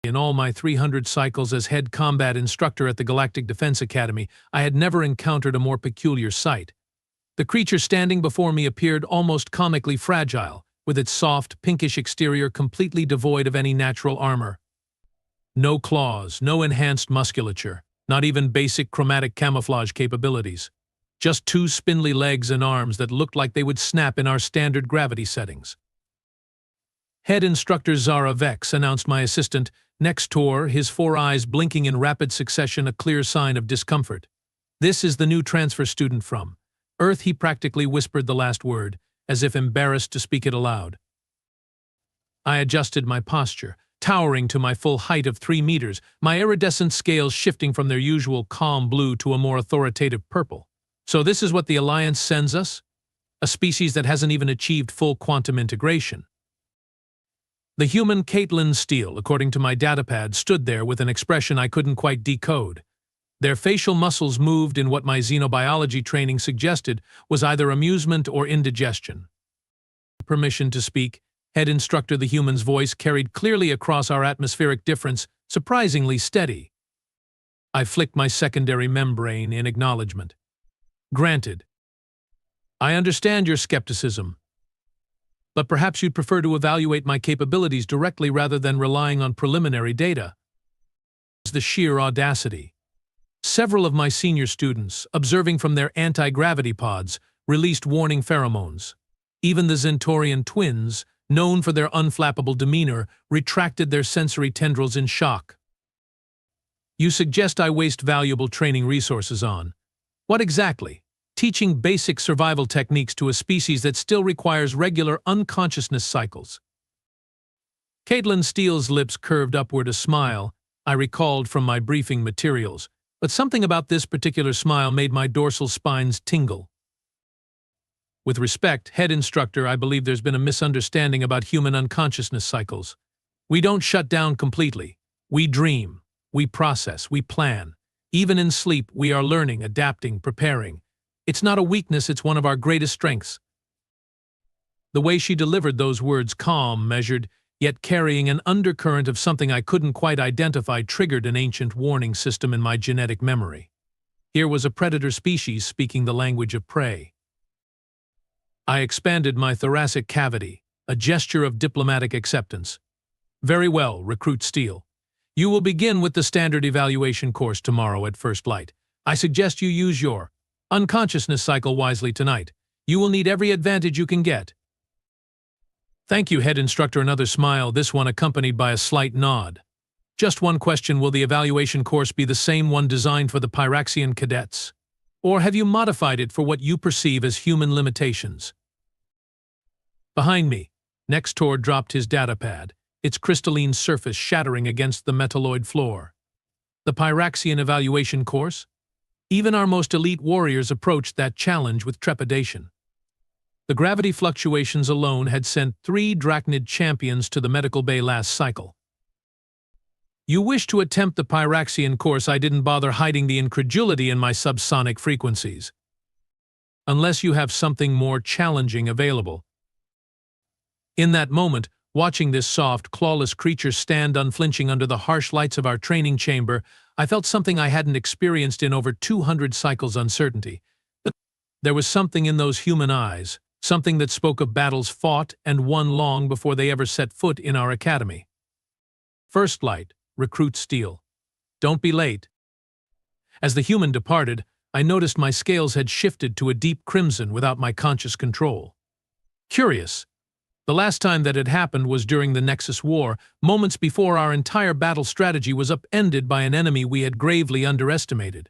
In all my 300 cycles as head combat instructor at the Galactic Defense Academy, I had never encountered a more peculiar sight. The creature standing before me appeared almost comically fragile, with its soft, pinkish exterior completely devoid of any natural armor. No claws, no enhanced musculature, not even basic chromatic camouflage capabilities. Just two spindly legs and arms that looked like they would snap in our standard gravity settings. Head instructor Zara Vex, announced my assistant, next door, his four eyes blinking in rapid succession, a clear sign of discomfort. This is the new transfer student from Earth. He practically whispered the last word, as if embarrassed to speak it aloud. I adjusted my posture, towering to my full height of 3 meters, my iridescent scales shifting from their usual calm blue to a more authoritative purple. So this is what the Alliance sends us? A species that hasn't even achieved full quantum integration. The human Caitlin Steele, according to my datapad, stood there with an expression I couldn't quite decode. Their facial muscles moved in what my xenobiology training suggested was either amusement or indigestion. Permission to speak, head instructor. The human's voice carried clearly across our atmospheric difference, surprisingly steady. I flicked my secondary membrane in acknowledgement. Granted. I understand your skepticism, but perhaps you'd prefer to evaluate my capabilities directly rather than relying on preliminary data. The sheer audacity. Several of my senior students, observing from their anti-gravity pods, released warning pheromones. Even the Zentorian twins, known for their unflappable demeanor, retracted their sensory tendrils in shock. You suggest I waste valuable training resources on what exactly? Teaching basic survival techniques to a species that still requires regular unconsciousness cycles. Caitlin Steele's lips curved upward, a smile I recalled from my briefing materials, but something about this particular smile made my dorsal spines tingle. With respect, head instructor, I believe there's been a misunderstanding about human unconsciousness cycles. We don't shut down completely. We dream, we process, we plan. Even in sleep, we are learning, adapting, preparing. It's not a weakness, it's one of our greatest strengths. The way she delivered those words, calm, measured, yet carrying an undercurrent of something I couldn't quite identify, triggered an ancient warning system in my genetic memory. Here was a predator species speaking the language of prey. I expanded my thoracic cavity, a gesture of diplomatic acceptance. Very well, Recruit Steele. You will begin with the standard evaluation course tomorrow at first light. I suggest you use your unconsciousness cycle wisely tonight. You will need every advantage you can get. Thank you, head instructor. Another smile, this one accompanied by a slight nod. Just one question, will the evaluation course be the same one designed for the Pyraxian cadets? Or have you modified it for what you perceive as human limitations? Behind me, Nextor dropped his datapad, its crystalline surface shattering against the metalloid floor. The Pyraxian evaluation course? Even our most elite warriors approached that challenge with trepidation. The gravity fluctuations alone had sent 3 Drachnid champions to the medical bay last cycle. You wish to attempt the Pyraxian course? I didn't bother hiding the incredulity in my subsonic frequencies. Unless you have something more challenging available. In that moment, watching this soft, clawless creature stand unflinching under the harsh lights of our training chamber, I felt something I hadn't experienced in over 200 cycles: uncertainty. There was something in those human eyes, something that spoke of battles fought and won long before they ever set foot in our academy. First light, Recruit Steele. Don't be late. As the human departed, I noticed my scales had shifted to a deep crimson without my conscious control. Curious. The last time that had happened was during the Nexus War, moments before our entire battle strategy was upended by an enemy we had gravely underestimated.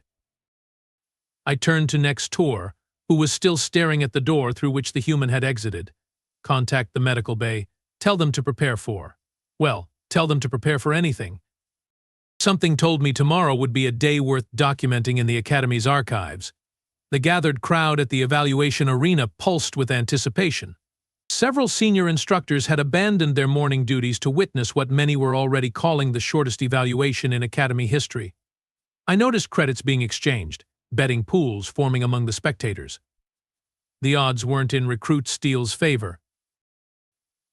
I turned to Nextor, who was still staring at the door through which the human had exited. Contact the medical bay. Tell them to prepare for. Well, tell them to prepare for anything. Something told me tomorrow would be a day worth documenting in the Academy's archives. The gathered crowd at the evaluation arena pulsed with anticipation. Several senior instructors had abandoned their morning duties to witness what many were already calling the shortest evaluation in Academy history. I noticed credits being exchanged, betting pools forming among the spectators. The odds weren't in Recruit Steele's favor.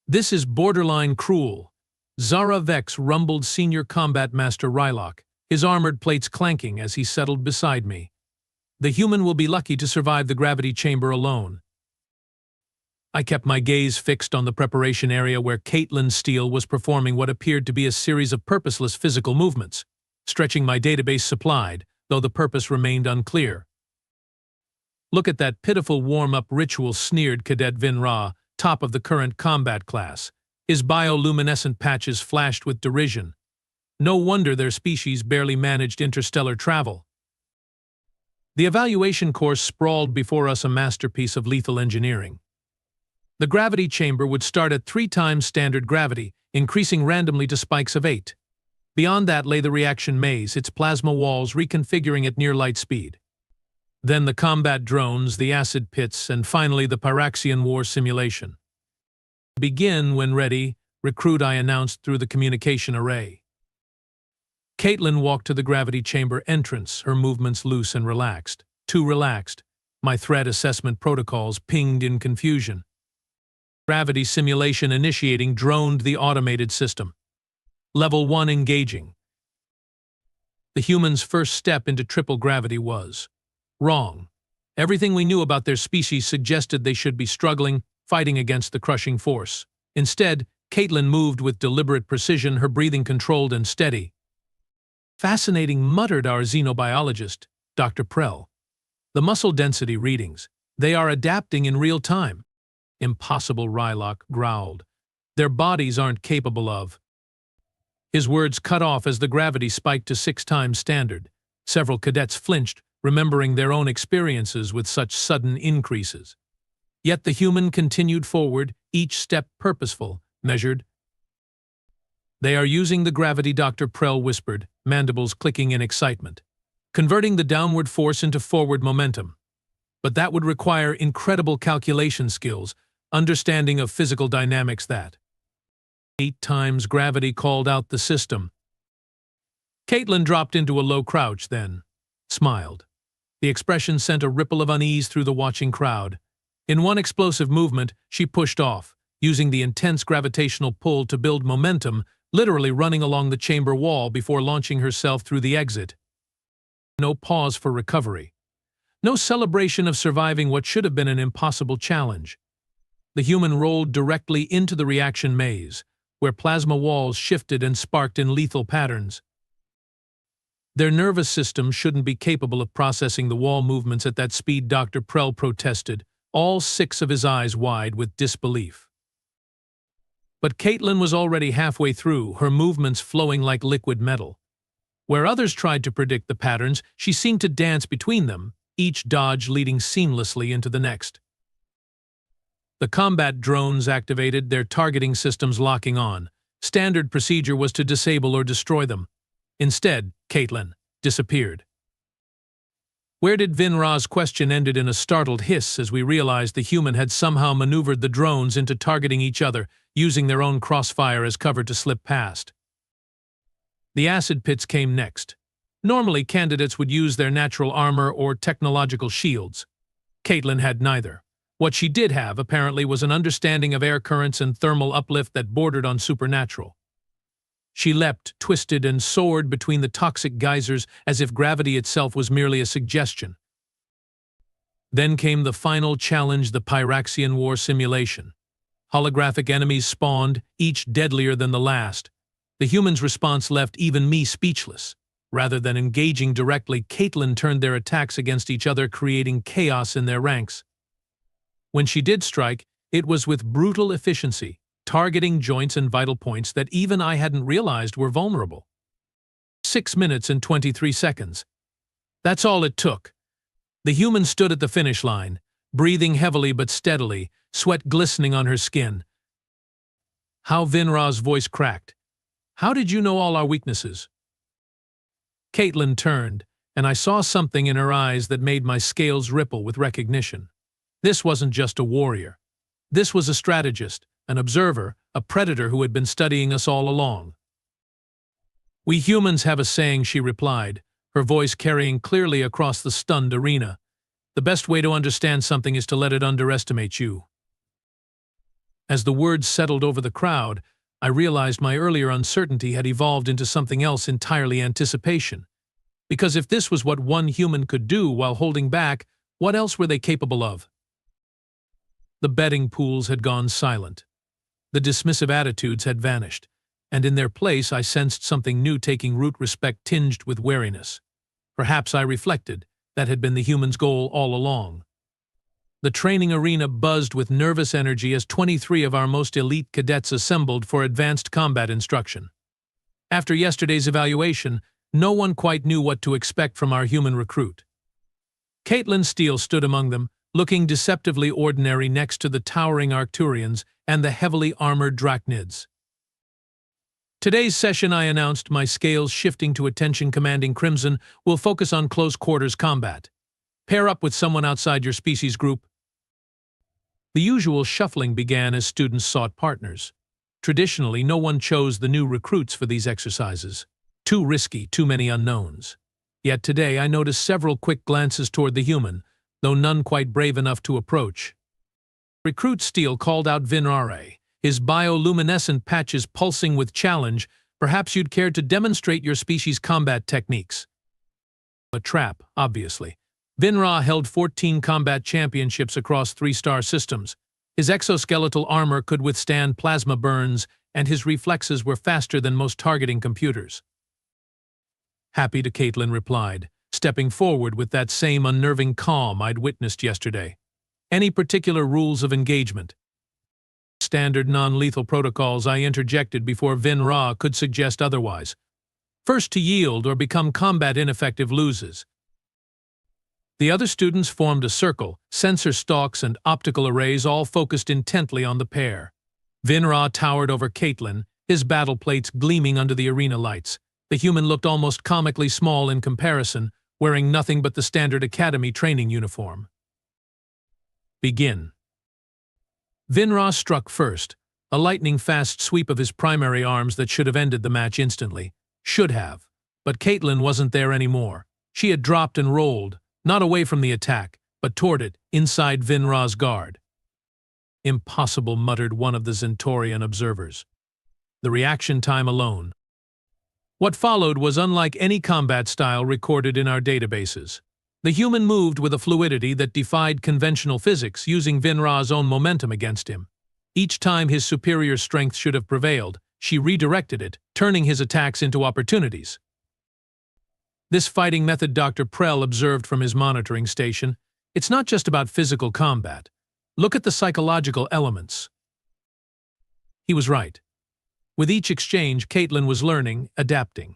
This is borderline cruel. Zara Vex rumbled Senior Combat Master Rylock, his armored plates clanking as he settled beside me. The human will be lucky to survive the gravity chamber alone. I kept my gaze fixed on the preparation area where Caitlin Steele was performing what appeared to be a series of purposeless physical movements, stretching my database supplied, though the purpose remained unclear. "Look at that pitiful warm-up ritual," sneered Cadet Vin Ra, top of the current combat class. His bioluminescent patches flashed with derision. No wonder their species barely managed interstellar travel. The evaluation course sprawled before us, a masterpiece of lethal engineering. The gravity chamber would start at 3 times standard gravity, increasing randomly to spikes of 8. Beyond that lay the reaction maze, its plasma walls reconfiguring at near light speed. Then the combat drones, the acid pits, and finally the Pyraxian War simulation. "Begin when ready, recruit," I announced through the communication array. Caitlin walked to the gravity chamber entrance, her movements loose and relaxed. Too relaxed. My threat assessment protocols pinged in confusion. Gravity simulation initiating, droned the automated system. Level 1 engaging. The human's first step into triple gravity was wrong. Everything we knew about their species suggested they should be struggling, fighting against the crushing force. Instead, Caitlin moved with deliberate precision, her breathing controlled and steady. "Fascinating," muttered our xenobiologist, Dr. Prell. "The muscle density readings. They are adapting in real time." "Impossible," Rylock growled. "Their bodies aren't capable of—" His words cut off as the gravity spiked to 6 times standard. Several cadets flinched, remembering their own experiences with such sudden increases. Yet the human continued forward, each step purposeful, measured. "They are using the gravity," Dr. Prell whispered, mandibles clicking in excitement. "Converting the downward force into forward momentum. But that would require incredible calculation skills, understanding of physical dynamics that—" 8 times gravity, called out the system. Caitlin dropped into a low crouch, then smiled. The expression sent a ripple of unease through the watching crowd. In one explosive movement, she pushed off, using the intense gravitational pull to build momentum, literally running along the chamber wall before launching herself through the exit. No pause for recovery. No celebration of surviving what should have been an impossible challenge. The human rolled directly into the reaction maze, where plasma walls shifted and sparked in lethal patterns. "Their nervous system shouldn't be capable of processing the wall movements at that speed," Dr. Prell protested, all 6 of his eyes wide with disbelief. But Caitlin was already halfway through, her movements flowing like liquid metal. Where others tried to predict the patterns, she seemed to dance between them, each dodge leading seamlessly into the next. The combat drones activated, their targeting systems locking on. Standard procedure was to disable or destroy them. Instead, Caitlin disappeared. "Where did Vin Ra's?" question ended in a startled hiss as we realized the human had somehow maneuvered the drones into targeting each other, using their own crossfire as cover to slip past. The acid pits came next. Normally, candidates would use their natural armor or technological shields. Caitlin had neither. What she did have, apparently, was an understanding of air currents and thermal uplift that bordered on supernatural. She leapt, twisted, and soared between the toxic geysers as if gravity itself was merely a suggestion. Then came the final challenge, the Pyraxian War simulation. Holographic enemies spawned, each deadlier than the last. The human's response left even me speechless. Rather than engaging directly, Caitlin turned their attacks against each other, creating chaos in their ranks. When she did strike, it was with brutal efficiency, targeting joints and vital points that even I hadn't realized were vulnerable. 6 minutes and 23 seconds. That's all it took. The human stood at the finish line, breathing heavily but steadily, sweat glistening on her skin. How Vin Ra's voice cracked. "How did you know all our weaknesses?" Caitlin turned, and I saw something in her eyes that made my scales ripple with recognition. This wasn't just a warrior. This was a strategist, an observer, a predator who had been studying us all along. "We humans have a saying," she replied, her voice carrying clearly across the stunned arena. "The best way to understand something is to let it underestimate you." As the words settled over the crowd, I realized my earlier uncertainty had evolved into something else entirely: anticipation. Because if this was what one human could do while holding back, what else were they capable of? The betting pools had gone silent. The dismissive attitudes had vanished, and in their place I sensed something new taking root: respect tinged with wariness. Perhaps, I reflected, that had been the human's goal all along. The training arena buzzed with nervous energy as 23 of our most elite cadets assembled for advanced combat instruction. After yesterday's evaluation, no one quite knew what to expect from our human recruit. Caitlin Steele stood among them, looking deceptively ordinary next to the towering Arcturians and the heavily armored Drachnids. Today's session, I announced, my scales shifting to attention commanding crimson, will focus on close-quarters combat. Pair up with someone outside your species group. The usual shuffling began as students sought partners. Traditionally, no one chose the new recruits for these exercises. Too risky, too many unknowns. Yet today I noticed several quick glances toward the human, though none quite brave enough to approach. Recruit Steele called out Vinrare, his bioluminescent patches pulsing with challenge. Perhaps you'd care to demonstrate your species' combat techniques. A trap, obviously. Vinra held 14 combat championships across 3-star systems. His exoskeletal armor could withstand plasma burns, and his reflexes were faster than most targeting computers. Happy to, Caitlin replied, stepping forward with that same unnerving calm I'd witnessed yesterday. Any particular rules of engagement? Standard non-lethal protocols, I interjected before Vinra could suggest otherwise. First to yield or become combat ineffective loses. The other students formed a circle, sensor stalks and optical arrays all focused intently on the pair. Vinra towered over Caitlin, his battle plates gleaming under the arena lights. The human looked almost comically small in comparison, wearing nothing but the standard academy training uniform. Begin. Vinra struck first, a lightning-fast sweep of his primary arms that should have ended the match instantly. Should have. But Caitlin wasn't there anymore. She had dropped and rolled, not away from the attack, but toward it, inside Vinra's guard. Impossible, muttered one of the Zentorian observers. The reaction time alone. What followed was unlike any combat style recorded in our databases. The human moved with a fluidity that defied conventional physics, using Vinra's own momentum against him. Each time his superior strength should have prevailed, she redirected it, turning his attacks into opportunities. This fighting method, Dr. Prell observed from his monitoring station, it's not just about physical combat. Look at the psychological elements. He was right. With each exchange, Caitlin was learning, adapting.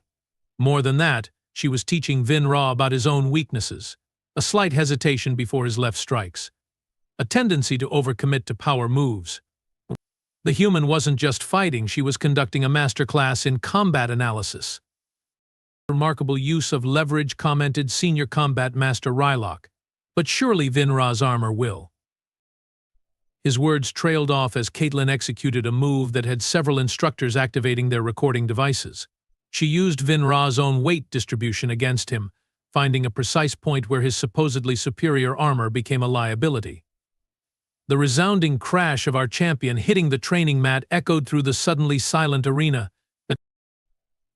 More than that, she was teaching Vinra about his own weaknesses, a slight hesitation before his left strikes, a tendency to overcommit to power moves. The human wasn't just fighting, she was conducting a masterclass in combat analysis. Remarkable use of leverage, commented Senior Combat Master Rylock, but surely Vinra's armor will. His words trailed off as Caitlin executed a move that had several instructors activating their recording devices. She used Vinra's own weight distribution against him, finding a precise point where his supposedly superior armor became a liability. The resounding crash of our champion hitting the training mat echoed through the suddenly silent arena.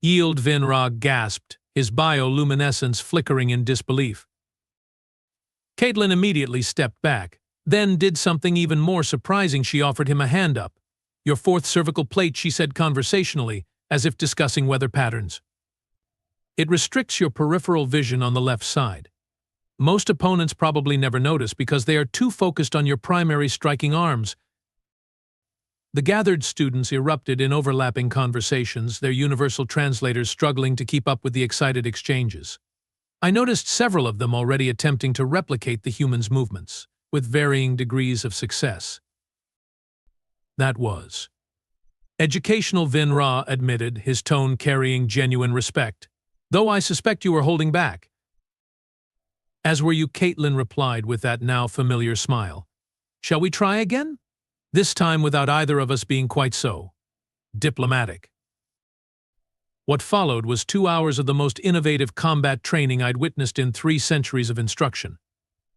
Yield, Vinra gasped, his bioluminescence flickering in disbelief. Caitlin immediately stepped back, then did something even more surprising. She offered him a hand up. Your fourth cervical plate, she said conversationally, as if discussing weather patterns. It restricts your peripheral vision on the left side. Most opponents probably never notice because they are too focused on your primary striking arms. The gathered students erupted in overlapping conversations, their universal translators struggling to keep up with the excited exchanges. I noticed several of them already attempting to replicate the human's movements, with varying degrees of success. That was educational, Vinra admitted, his tone carrying genuine respect. Though I suspect you were holding back. As were you, Caitlin replied with that now familiar smile. Shall we try again? This time without either of us being quite so diplomatic. What followed was 2 hours of the most innovative combat training I'd witnessed in 3 centuries of instruction.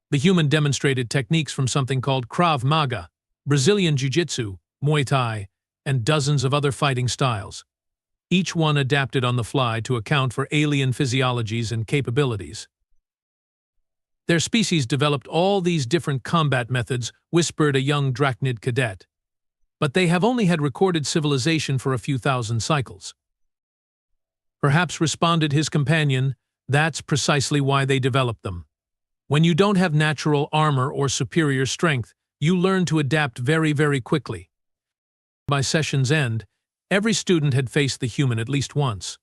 The human demonstrated techniques from something called Krav Maga, Brazilian Jiu-Jitsu, Muay Thai, and dozens of other fighting styles. Each one adapted on the fly to account for alien physiologies and capabilities. Their species developed all these different combat methods, whispered a young Drachnid cadet. But they have only had recorded civilization for a few thousand cycles. Perhaps, responded his companion, that's precisely why they developed them. When you don't have natural armor or superior strength, you learn to adapt very, very quickly. By session's end, every student had faced the human at least once.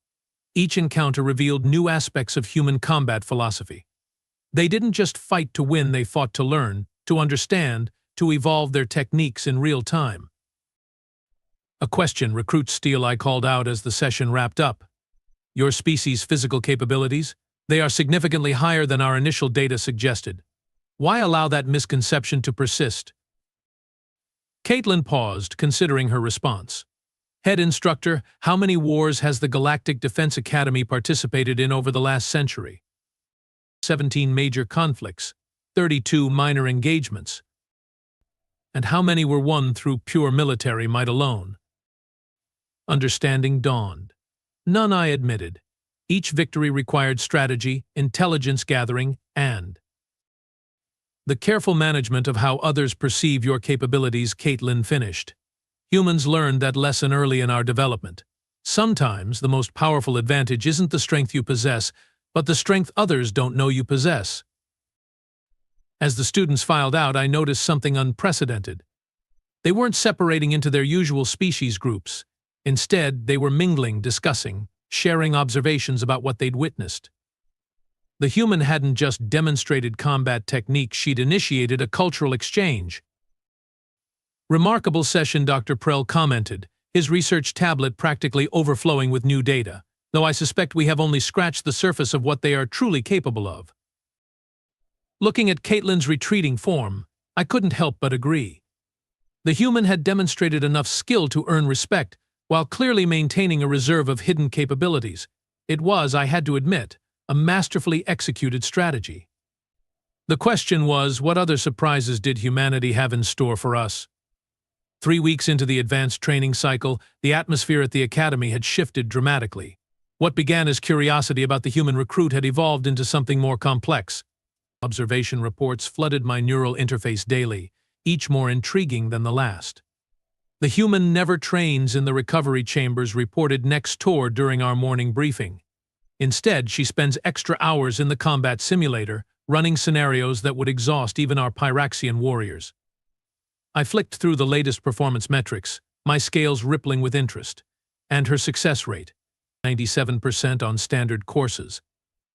Each encounter revealed new aspects of human combat philosophy. They didn't just fight to win, they fought to learn, to understand, to evolve their techniques in real time. A question Recruit Steele I called out as the session wrapped up. Your species' physical capabilities? They are significantly higher than our initial data suggested. Why allow that misconception to persist? Caitlin paused, considering her response. Head instructor, how many wars has the Galactic Defense Academy participated in over the last century? 17 major conflicts, 32 minor engagements. And how many were won through pure military might alone? Understanding dawned. None, I admitted. Each victory required strategy, intelligence gathering, and the careful management of how others perceive your capabilities, Caitlin finished. Humans learned that lesson early in our development. Sometimes the most powerful advantage isn't the strength you possess, but the strength others don't know you possess. As the students filed out, I noticed something unprecedented. They weren't separating into their usual species groups. Instead, they were mingling, discussing, sharing observations about what they'd witnessed. The human hadn't just demonstrated combat techniques, she'd initiated a cultural exchange. Remarkable session, Dr. Prell commented, his research tablet practically overflowing with new data, though I suspect we have only scratched the surface of what they are truly capable of. Looking at Caitlin's retreating form, I couldn't help but agree. The human had demonstrated enough skill to earn respect, while clearly maintaining a reserve of hidden capabilities. It was, I had to admit, a masterfully executed strategy. The question was, what other surprises did humanity have in store for us? 3 weeks into the advanced training cycle, the atmosphere at the academy had shifted dramatically. What began as curiosity about the human recruit had evolved into something more complex. Observation reports flooded my neural interface daily, each more intriguing than the last. The human never trains in the recovery chambers, reported next door during our morning briefing. Instead, she spends extra hours in the combat simulator, running scenarios that would exhaust even our Pyraxian warriors. I flicked through the latest performance metrics, my scales rippling with interest. And her success rate, 97% on standard courses.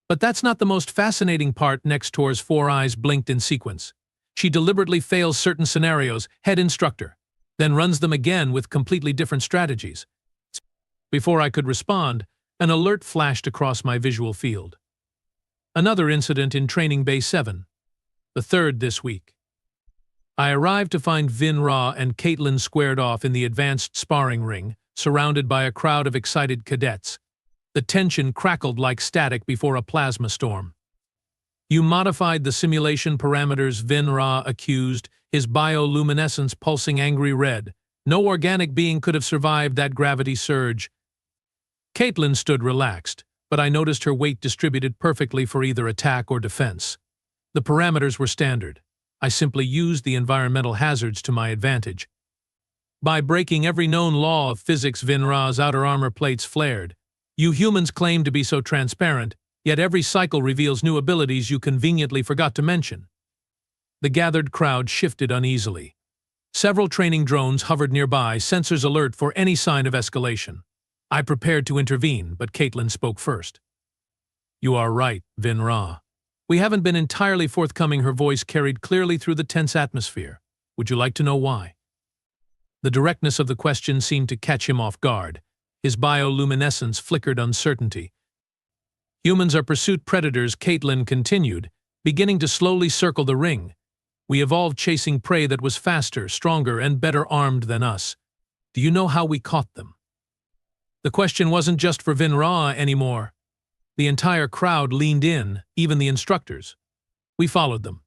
But that's not the most fascinating part. Next door's 4 eyes blinked in sequence. She deliberately fails certain scenarios, head instructor, then runs them again with completely different strategies. Before I could respond, an alert flashed across my visual field. Another incident in Training Bay 7. The third this week. I arrived to find Vin Ra and Caitlin squared off in the advanced sparring ring, surrounded by a crowd of excited cadets. The tension crackled like static before a plasma storm. You modified the simulation parameters, Vin Ra accused, his bioluminescence pulsing angry red. No organic being could have survived that gravity surge. Caitlin stood relaxed, but I noticed her weight distributed perfectly for either attack or defense. The parameters were standard. I simply used the environmental hazards to my advantage. By breaking every known law of physics, Vin Ra's outer armor plates flared. You humans claim to be so transparent, yet every cycle reveals new abilities you conveniently forgot to mention. The gathered crowd shifted uneasily. Several training drones hovered nearby, sensors alert for any sign of escalation. I prepared to intervene, but Caitlin spoke first. You are right, Vin Ra. We haven't been entirely forthcoming, her voice carried clearly through the tense atmosphere. Would you like to know why? The directness of the question seemed to catch him off guard. His bioluminescence flickered uncertainty. Humans are pursuit predators, Caitlin continued, beginning to slowly circle the ring. We evolved chasing prey that was faster, stronger, and better armed than us. Do you know how we caught them? The question wasn't just for Vin Ra anymore. The entire crowd leaned in, even the instructors. We followed them.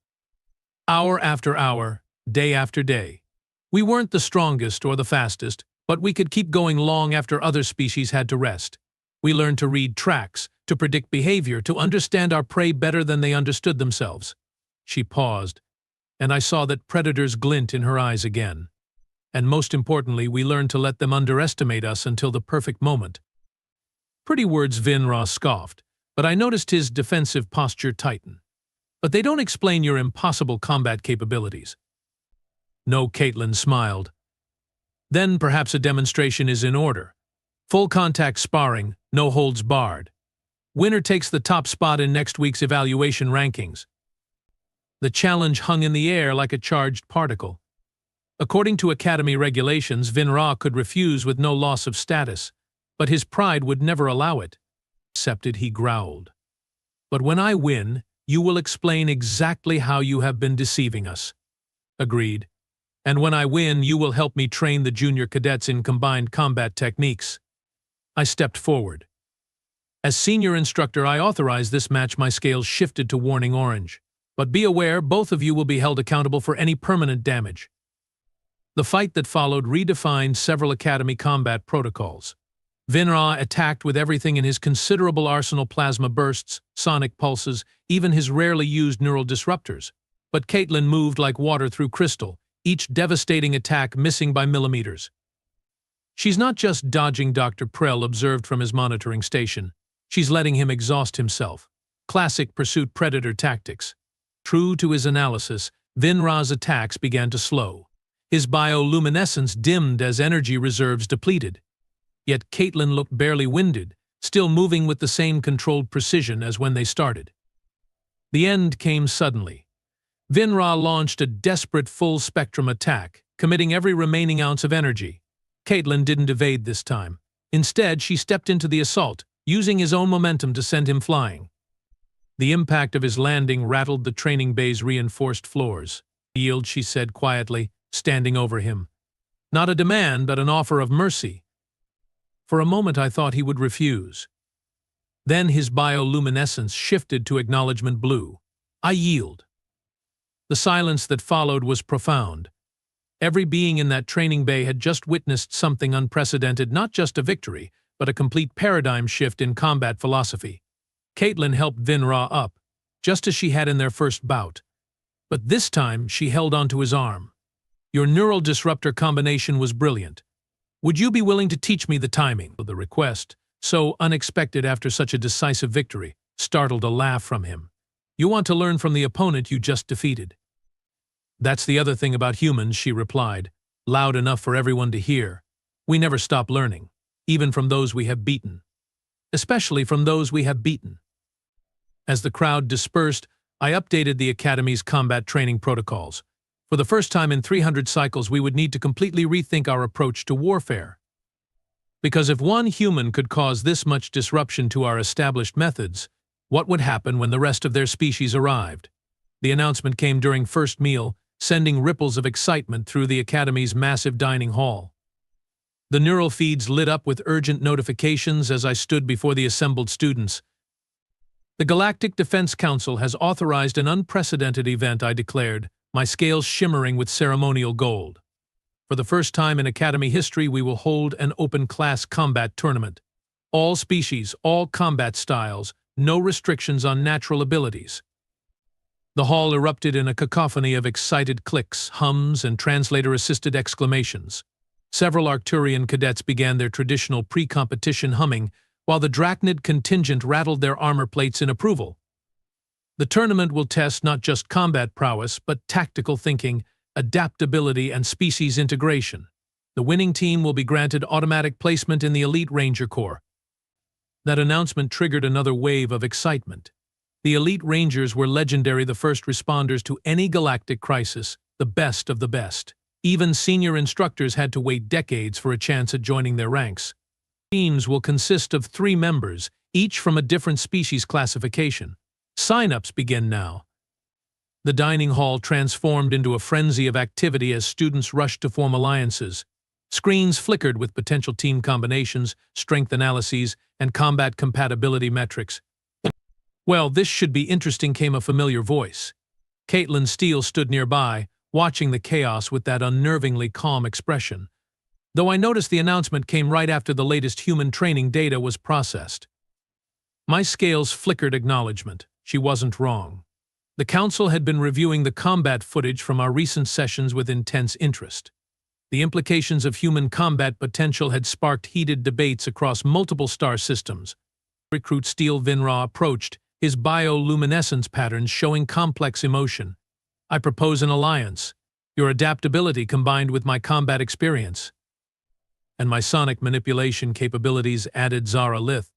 Hour after hour, day after day. We weren't the strongest or the fastest, But we could keep going long after other species had to rest. We learned to read tracks, to predict behavior, to understand our prey better than they understood themselves. She paused, and I saw that predators glint in her eyes again. And most importantly, we learned to let them underestimate us until the perfect moment. Pretty words, Vinra scoffed, but I noticed his defensive posture tighten. But they don't explain your impossible combat capabilities. No, Caitlin smiled. Then perhaps a demonstration is in order. Full contact sparring, no holds barred. Winner takes the top spot in next week's evaluation rankings. The challenge hung in the air like a charged particle. According to Academy regulations, Vinra could refuse with no loss of status, but his pride would never allow it. Accepted, he growled. But when I win, you will explain exactly how you have been deceiving us. Agreed. And when I win, you will help me train the junior cadets in combined combat techniques. I stepped forward. As senior instructor, I authorized this match. My scales shifted to warning orange. But be aware, both of you will be held accountable for any permanent damage. The fight that followed redefined several Academy combat protocols. Vinra attacked with everything in his considerable arsenal: plasma bursts, sonic pulses, even his rarely used neural disruptors. But Caitlin moved like water through crystal, each devastating attack missing by millimeters. She's not just dodging, Dr. Prell observed from his monitoring station. She's letting him exhaust himself. Classic pursuit predator tactics. True to his analysis, Vinra's attacks began to slow. His bioluminescence dimmed as energy reserves depleted. Yet Caitlin looked barely winded, still moving with the same controlled precision as when they started. The end came suddenly. Vinra launched a desperate full-spectrum attack, committing every remaining ounce of energy. Caitlin didn't evade this time. Instead, she stepped into the assault, using his own momentum to send him flying. The impact of his landing rattled the training bay's reinforced floors. "Yield," she said quietly, standing over him. Not a demand, but an offer of mercy. For a moment I thought he would refuse. Then his bioluminescence shifted to acknowledgement blue. I yield. The silence that followed was profound. Every being in that training bay had just witnessed something unprecedented, not just a victory, but a complete paradigm shift in combat philosophy. Caitlin helped Vinra up, just as she had in their first bout. But this time she held onto his arm. "Your neural disruptor combination was brilliant. Would you be willing to teach me the timing?" The request, so unexpected after such a decisive victory, startled a laugh from him. "You want to learn from the opponent you just defeated." "That's the other thing about humans," she replied, loud enough for everyone to hear. "We never stop learning, even from those we have beaten. Especially from those we have beaten." As the crowd dispersed, I updated the Academy's combat training protocols. For the first time in 300 cycles, we would need to completely rethink our approach to warfare. Because if one human could cause this much disruption to our established methods, what would happen when the rest of their species arrived? The announcement came during first meal, sending ripples of excitement through the Academy's massive dining hall. The neural feeds lit up with urgent notifications as I stood before the assembled students. "The Galactic Defense Council has authorized an unprecedented event," I declared, my scales shimmering with ceremonial gold. "For the first time in Academy history, we will hold an open-class combat tournament. All species, all combat styles, no restrictions on natural abilities." The hall erupted in a cacophony of excited clicks, hums, and translator-assisted exclamations. Several Arcturian cadets began their traditional pre-competition humming, while the Drachnid contingent rattled their armor plates in approval. The tournament will test not just combat prowess, but tactical thinking, adaptability, and species integration. The winning team will be granted automatic placement in the Elite Ranger Corps. That announcement triggered another wave of excitement. The Elite Rangers were legendary, the first responders to any galactic crisis, the best of the best. Even senior instructors had to wait decades for a chance at joining their ranks. Teams will consist of 3 members, each from a different species classification. Sign-ups begin now. The dining hall transformed into a frenzy of activity as students rushed to form alliances. Screens flickered with potential team combinations, strength analyses, and combat compatibility metrics. "Well, this should be interesting," came a familiar voice. Caitlin Steele stood nearby, watching the chaos with that unnervingly calm expression. though I noticed the announcement came right after the latest human training data was processed. My scales flickered acknowledgement. She wasn't wrong. The council had been reviewing the combat footage from our recent sessions with intense interest. The implications of human combat potential had sparked heated debates across multiple star systems. Recruit Steel Vinra approached, his bioluminescence patterns showing complex emotion. I propose an alliance. Your adaptability combined with my combat experience. And my sonic manipulation capabilities added Zara Lith,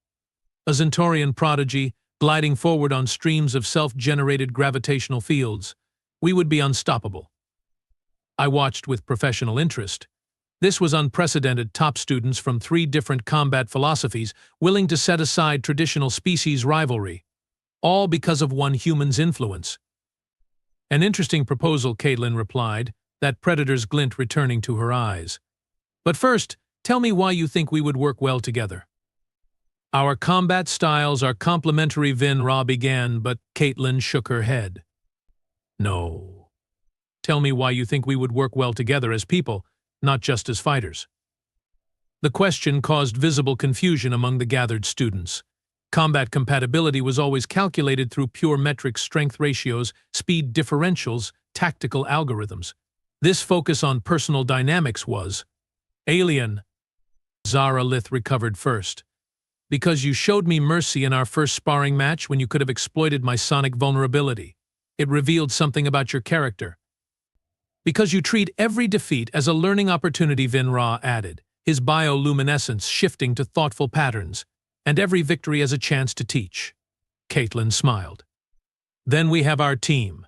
a Centaurian prodigy, gliding forward on streams of self-generated gravitational fields. We would be unstoppable. I watched with professional interest. This was unprecedented. Top students from 3 different combat philosophies willing to set aside traditional species rivalry, all because of one human's influence. An interesting proposal, Caitlin replied, that predator's glint returning to her eyes. But first, tell me why you think we would work well together. Our combat styles are complementary, Vinra began, but Caitlin shook her head. No. Tell me why you think we would work well together as people, not just as fighters. The question caused visible confusion among the gathered students. Combat compatibility was always calculated through pure metric strength ratios, speed differentials, tactical algorithms. This focus on personal dynamics was alien. Zara Lith recovered first. Because you showed me mercy in our first sparring match when you could have exploited my sonic vulnerability. It revealed something about your character. Because you treat every defeat as a learning opportunity, Vinra added, his bioluminescence shifting to thoughtful patterns, and every victory as a chance to teach. Caitlin smiled. Then we have our team.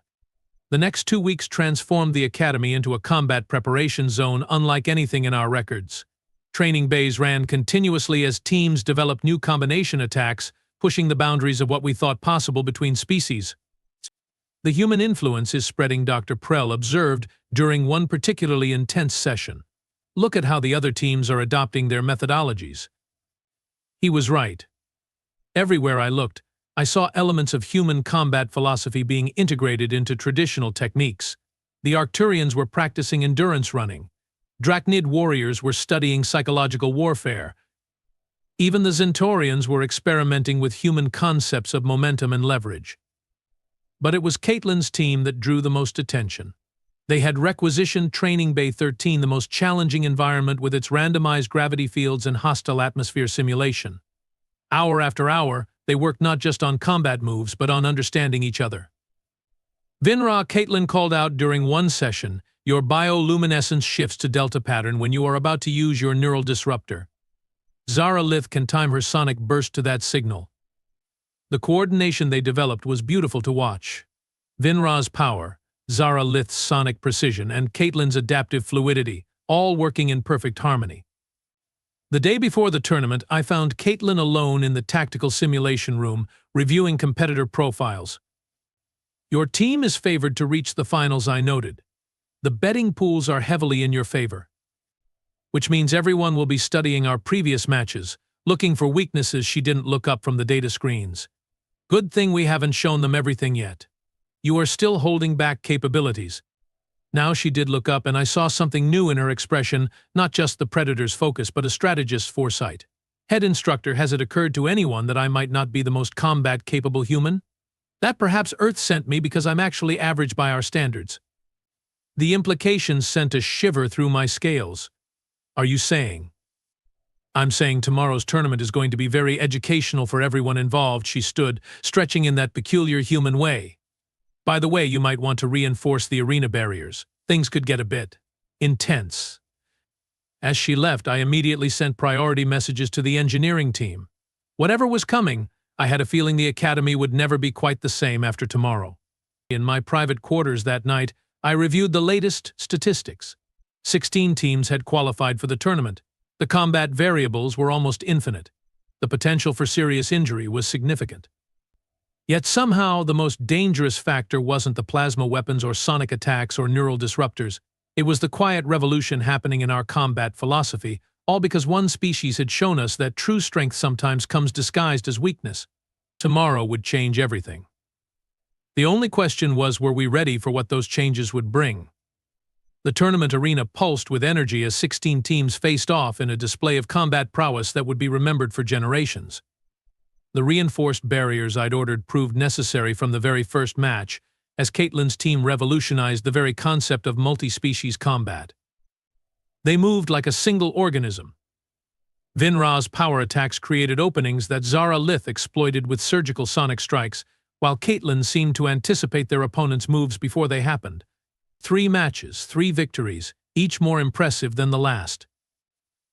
The next 2 weeks transformed the academy into a combat preparation zone unlike anything in our records. Training bays ran continuously as teams developed new combination attacks, pushing the boundaries of what we thought possible between species. The human influence is spreading, Dr. Prell observed during one particularly intense session. Look at how the other teams are adopting their methodologies. He was right. Everywhere I looked, I saw elements of human combat philosophy being integrated into traditional techniques. The Arcturians were practicing endurance running. Drachnid warriors were studying psychological warfare. Even the Centaurians were experimenting with human concepts of momentum and leverage. But it was Caitlin's team that drew the most attention. They had requisitioned Training Bay 13, the most challenging environment with its randomized gravity fields and hostile atmosphere simulation. Hour after hour, they worked not just on combat moves, but on understanding each other. Vinra, Caitlin called out during one session, your bioluminescence shifts to delta pattern when you are about to use your neural disruptor. Zara Lith can time her sonic burst to that signal. The coordination they developed was beautiful to watch. Vinra's power, Zara Lith's sonic precision, and Caitlin's adaptive fluidity, all working in perfect harmony. The day before the tournament, I found Caitlin alone in the tactical simulation room, reviewing competitor profiles. Your team is favored to reach the finals, I noted. The betting pools are heavily in your favor. Which means everyone will be studying our previous matches, looking for weaknesses she didn't look up from the data screens. Good thing we haven't shown them everything yet. You are still holding back capabilities. Now she did look up, and I saw something new in her expression, not just the predator's focus, but a strategist's foresight. Head instructor, has it occurred to anyone that I might not be the most combat-capable human? That perhaps Earth sent me because I'm actually average by our standards. The implications sent a shiver through my scales. Are you saying? I'm saying tomorrow's tournament is going to be very educational for everyone involved. She stood, stretching in that peculiar human way. By the way, you might want to reinforce the arena barriers. Things could get a bit intense. As she left, I immediately sent priority messages to the engineering team. Whatever was coming, I had a feeling the academy would never be quite the same after tomorrow. In my private quarters that night, I reviewed the latest statistics. 16 teams had qualified for the tournament. The combat variables were almost infinite. The potential for serious injury was significant. Yet somehow, the most dangerous factor wasn't the plasma weapons or sonic attacks or neural disruptors. It was the quiet revolution happening in our combat philosophy, all because one species had shown us that true strength sometimes comes disguised as weakness. Tomorrow would change everything. The only question was, were we ready for what those changes would bring? The tournament arena pulsed with energy as 16 teams faced off in a display of combat prowess that would be remembered for generations. The reinforced barriers I'd ordered proved necessary from the very first match, as Caitlin's team revolutionized the very concept of multi-species combat. They moved like a single organism. Vinra's power attacks created openings that Zara Lith exploited with surgical sonic strikes, while Caitlin seemed to anticipate their opponents' moves before they happened. 3 matches, 3 victories, each more impressive than the last.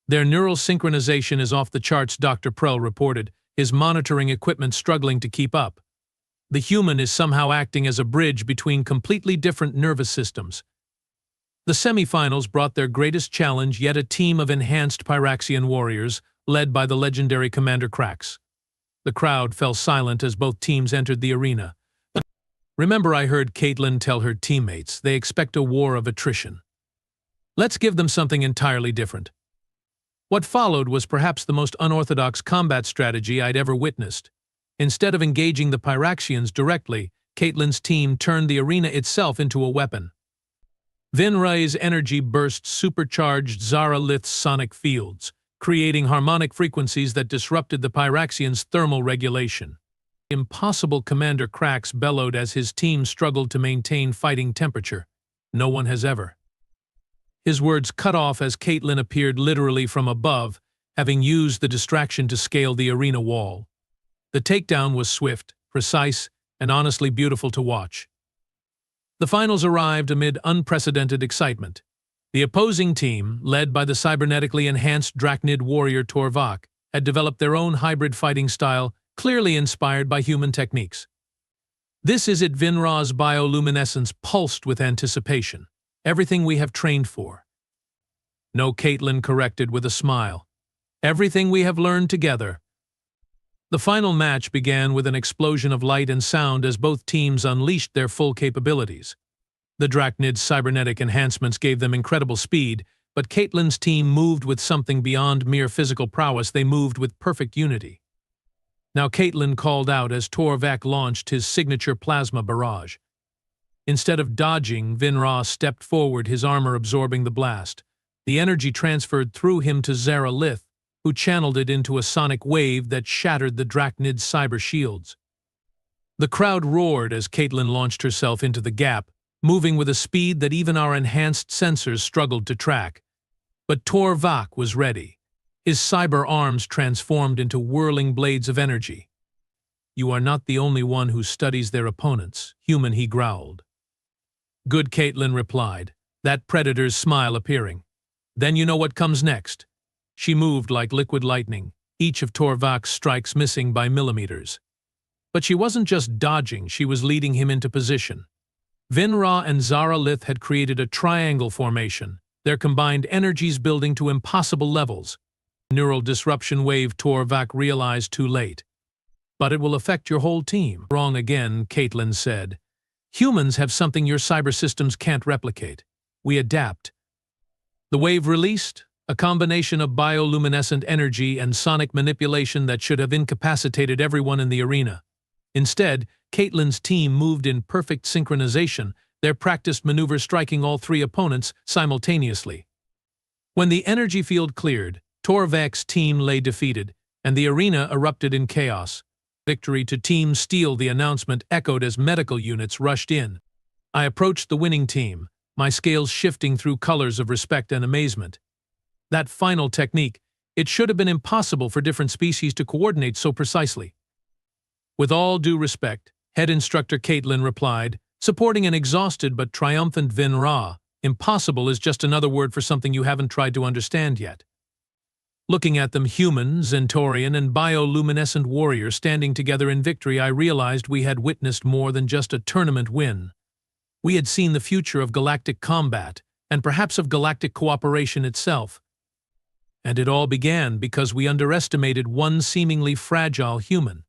Their neural synchronization is off the charts, Dr. Prell reported, his monitoring equipment struggling to keep up. The human is somehow acting as a bridge between completely different nervous systems. The semifinals brought their greatest challenge, yet a team of enhanced Pyraxian warriors, led by the legendary Commander Krax. The crowd fell silent as both teams entered the arena. Remember, I heard Caitlin tell her teammates they expect a war of attrition. Let's give them something entirely different. What followed was perhaps the most unorthodox combat strategy I'd ever witnessed. Instead of engaging the Pyraxians directly, Caitlin's team turned the arena itself into a weapon. Vinra's energy burst supercharged Zara Lith's sonic fields, creating harmonic frequencies that disrupted the Pyraxians' thermal regulation. Impossible, Commander Krax bellowed as his team struggled to maintain fighting temperature. No one has ever. His words cut off as Caitlin appeared literally from above, having used the distraction to scale the arena wall. The takedown was swift, precise, and honestly beautiful to watch. The finals arrived amid unprecedented excitement. The opposing team, led by the cybernetically enhanced Drachnid warrior Torvak, had developed their own hybrid fighting style, clearly inspired by human techniques. This is it. Vinra's bioluminescence pulsed with anticipation. Everything we have trained for. No, Caitlin corrected with a smile. Everything we have learned together. The final match began with an explosion of light and sound as both teams unleashed their full capabilities. The Drachnid's cybernetic enhancements gave them incredible speed, but Caitlin's team moved with something beyond mere physical prowess. They moved with perfect unity. Now Caitlin called out as Torvak launched his signature plasma barrage. Instead of dodging, Vinra stepped forward, his armor absorbing the blast. The energy transferred through him to Zara Lith, who channeled it into a sonic wave that shattered the Drachnid's cyber shields. The crowd roared as Caitlin launched herself into the gap, moving with a speed that even our enhanced sensors struggled to track. But Torvak was ready. His cyber arms transformed into whirling blades of energy. "You are not the only one who studies their opponents, human," he growled. "Good," Caitlin replied, that predator's smile appearing. "Then you know what comes next." She moved like liquid lightning, each of Torvak's strikes missing by millimeters. But she wasn't just dodging, she was leading him into position. Vinra and Zara Lith had created a triangle formation, their combined energies building to impossible levels. Neural disruption wave, Torvak realized too late. "But it will affect your whole team." "Wrong again," Caitlin said. "Humans have something your cyber systems can't replicate. We adapt." The wave released, a combination of bioluminescent energy and sonic manipulation that should have incapacitated everyone in the arena. Instead, Caitlin's team moved in perfect synchronization, their practiced maneuvers striking all 3 opponents simultaneously. When the energy field cleared, Torvak's team lay defeated, and the arena erupted in chaos. "Victory to Team Steel," the announcement echoed as medical units rushed in. I approached the winning team, my scales shifting through colors of respect and amazement. That final technique, it should have been impossible for different species to coordinate so precisely. "With all due respect," head instructor Caitlin replied, supporting an exhausted but triumphant Vinra, "impossible is just another word for something you haven't tried to understand yet." Looking at them, human, Zentorian, and bioluminescent warrior standing together in victory, I realized we had witnessed more than just a tournament win. We had seen the future of galactic combat, and perhaps of galactic cooperation itself. And it all began because we underestimated one seemingly fragile human.